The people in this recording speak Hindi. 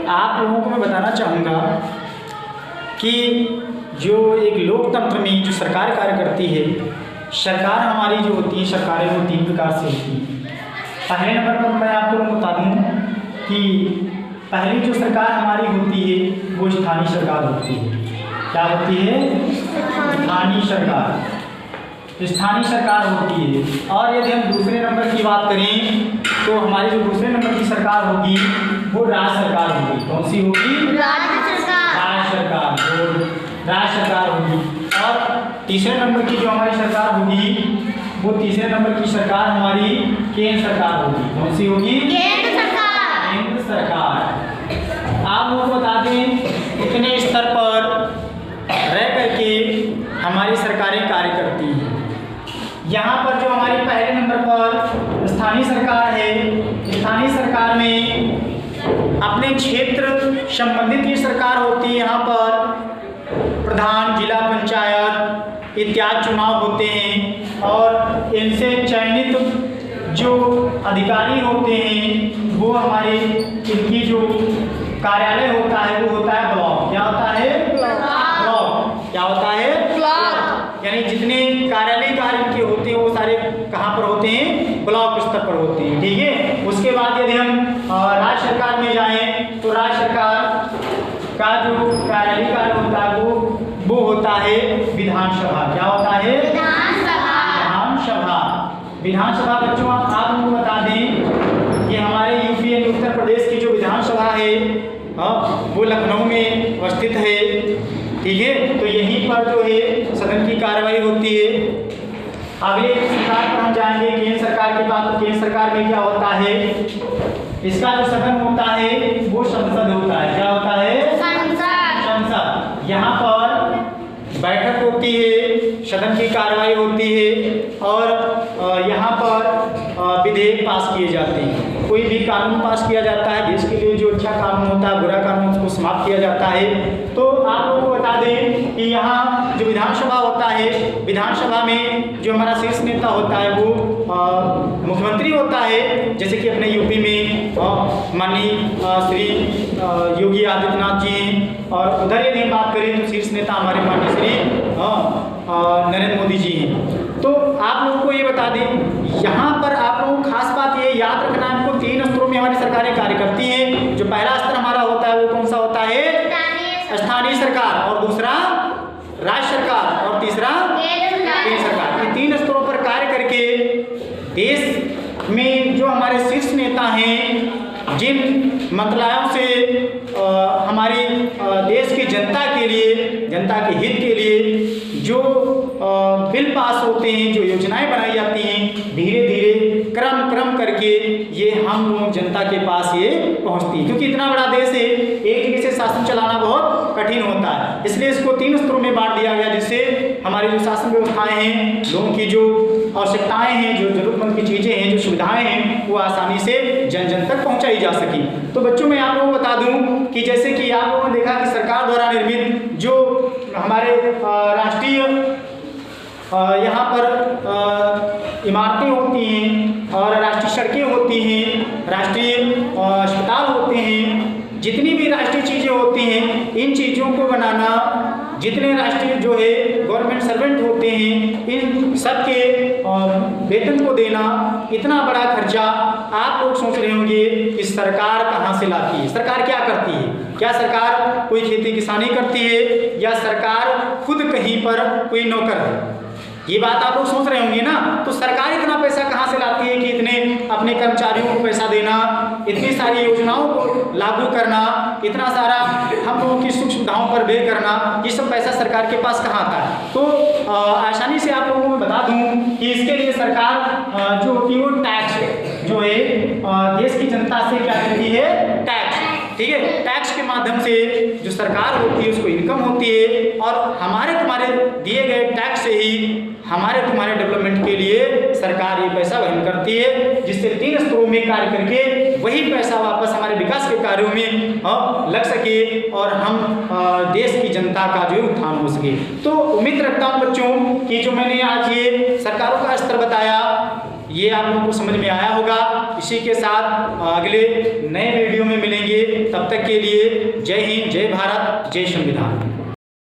आप लोगों को मैं बताना चाहूँगा कि जो एक लोकतंत्र में जो सरकार कार्य करती है, सरकार हमारी जो होती है, सरकारें वो 3 प्रकार से होती हैं। पहले नंबर पर मैं आपको बता दूँ कि पहली जो सरकार हमारी होती है वो स्थानीय सरकार होती है। क्या होती है? स्थानीय सरकार, स्थानीय सरकार होती है। और यदि हम दूसरे नंबर की बात करें तो हमारी जो दूसरे नंबर की सरकार होगी वो राज्य सरकार होगी। कौन सी होगी? राज्य सरकार, राज्य सरकार होगी। और तीसरे नंबर की जो हमारी सरकार होगी वो तीसरे नंबर की सरकार हमारी केंद्र सरकार होगी। कौन सी होगी? केंद्र सरकार। आप लोगों को बता दें इतने स्तर पर रह करके हमारी सरकारें कार्य करती हैं। यहाँ पर जो हमारी पहले नंबर पर स्थानीय सरकार है, स्थानीय सरकार में अपने क्षेत्र संबंधित ये सरकार होती है। यहाँ पर प्रधान, जिला पंचायत इत्यादि चुनाव होते हैं और इनसे चयनित जो अधिकारी होते हैं वो हमारे इनकी जो कार्यालय होता है वो होता है ब्लॉक। क्या होता है? ब्लॉक। क्या होता है? ब्लॉक। यानी जितने कार्यालय कार्य इनके होते हैं वो सारे कहाँ पर होते हैं? ब्लॉक स्तर पर होते हैं। ठीक है। उसके बाद यदि हम राज्य सरकार में जाएं तो राज्य सरकार का जो कार्यालय कार्य होता है वो होता है विधानसभा। क्या होता है? विधानसभा बच्चों आप लोगों को बता दें ये हमारे यूपी यानी उत्तर प्रदेश की जो विधानसभा है वो लखनऊ में अवस्थित है। ठीक है। तो यहीं पर जो है सदन की कार्रवाई होती है। अगले सरकार पर हम जाएंगे केंद्र सरकार के पास। तो केंद्र सरकार में क्या होता है? इसका जो सदन होता है वो संसद होता है। क्या होता है? संसद। यहाँ पर बैठक होती है, सदन की कार्रवाई होती है और यहाँ पर विधेयक पास किए जाते हैं। कोई भी कानून पास किया जाता है देश के लिए, जो अच्छा कानून होता है, बुरा कानून उसको समाप्त किया जाता है। तो आप लोगों को बता दें कि यहाँ जो विधानसभा होता है, विधानसभा में जो हमारा शीर्ष नेता होता है वो मुख्यमंत्री होता है। जैसे कि अपने यूपी में माननीय श्री योगी आदित्यनाथ जी हैं और उधर यदि बात करें तो शीर्ष नेता हमारे माननीय श्री नरेंद्र मोदी जी हैं। तो आप लोगों को ये बता दें यहाँ पर आप लोगों को खास बात ये याद रखना है, हमको 3 स्तरों में हमारी सरकारें कार्य करती हैं। जो पहला स्तर हमारा होता है वो कौन सा होता है? स्थानीय सरकार, और दूसरा राज्य सरकार और तीसरा केंद्र सरकार। ये 3 स्तरों पर कार्य करके देश में जो हमारे शीर्ष नेता हैं, जिन मंत्रालयों से हमारी देश की जनता के लिए, जनता के हित के लिए जो बिल पास होते हैं, जो योजनाएं बनाई जाती हैं, धीरे धीरे क्रम करके ये हम लोग जनता के पास ये पहुंचती है। क्योंकि इतना बड़ा देश है, एक जगह से शासन चलाना बहुत कठिन होता है। इसलिए इसको 3 स्तरों में बांट दिया गया, जिससे हमारी जो शासन व्यवस्थाएं हैं, लोगों की जो आवश्यकताएं हैं, जो जरूरतमंद की चीज़ें हैं, जो सुविधाएं हैं, वो आसानी से जन जन तक पहुंचाई जा सकी। तो बच्चों मैं आप लोगों को बता दूं कि जैसे कि आप लोगों ने देखा कि सरकार द्वारा निर्मित जो हमारे राष्ट्रीय यहाँ पर इमारतें होती हैं और राष्ट्रीय सड़कें होती हैं, राष्ट्रीय अस्पताल होते हैं, जितनी भी राष्ट्रीय चीज़ें होती हैं, इन चीज़ों को बनाना, जितने राष्ट्रीय जो है गवर्नमेंट सर्वेंट होते हैं, इन सब के वेतन को देना, इतना बड़ा खर्चा आप लोग सोच रहे होंगे कि सरकार कहाँ से लाती है, सरकार क्या करती है? क्या सरकार कोई खेती किसानी करती है या सरकार खुद कहीं पर कोई नौकर है? ये बात आप लोग सोच रहे होंगे ना। तो सरकार इतना पैसा कहाँ से लाती है कि इतने अपने कर्मचारियों को पैसा देना, इतनी सारी योजनाओं को लागू करना, इतना सारा हम लोगों की सुख सुविधाओं पर व्यय करना, ये सब पैसा सरकार के पास कहाँ आता है? तो आसानी से आप लोगों को बता दूं कि इसके लिए सरकार जो होती है वो टैक्स जो है देश की जनता से क्या करती है? टैक्स। ठीक है। टैक्स के माध्यम से जो सरकार होती है उसको इनकम होती है और हमारे तुम्हारे दिए गए टैक्स से ही हमारे तुम्हारे डेवलपमेंट के लिए सरकार ये पैसा वहन करती है, जिससे 3 स्तरों में कार्य करके वही पैसा वापस हमारे विकास के कार्यों में लग सके और हम देश की जनता का जो उत्थान हो सके। तो उम्मीद रखता हूँ बच्चों कि जो मैंने आज ये सरकारों का स्तर बताया ये आप लोगों को समझ में आया होगा। इसी के साथ अगले नए वीडियो में मिलेंगे। मिलेंगे। तब तक के लिए जय हिंद, जय भारत, जय संविधान।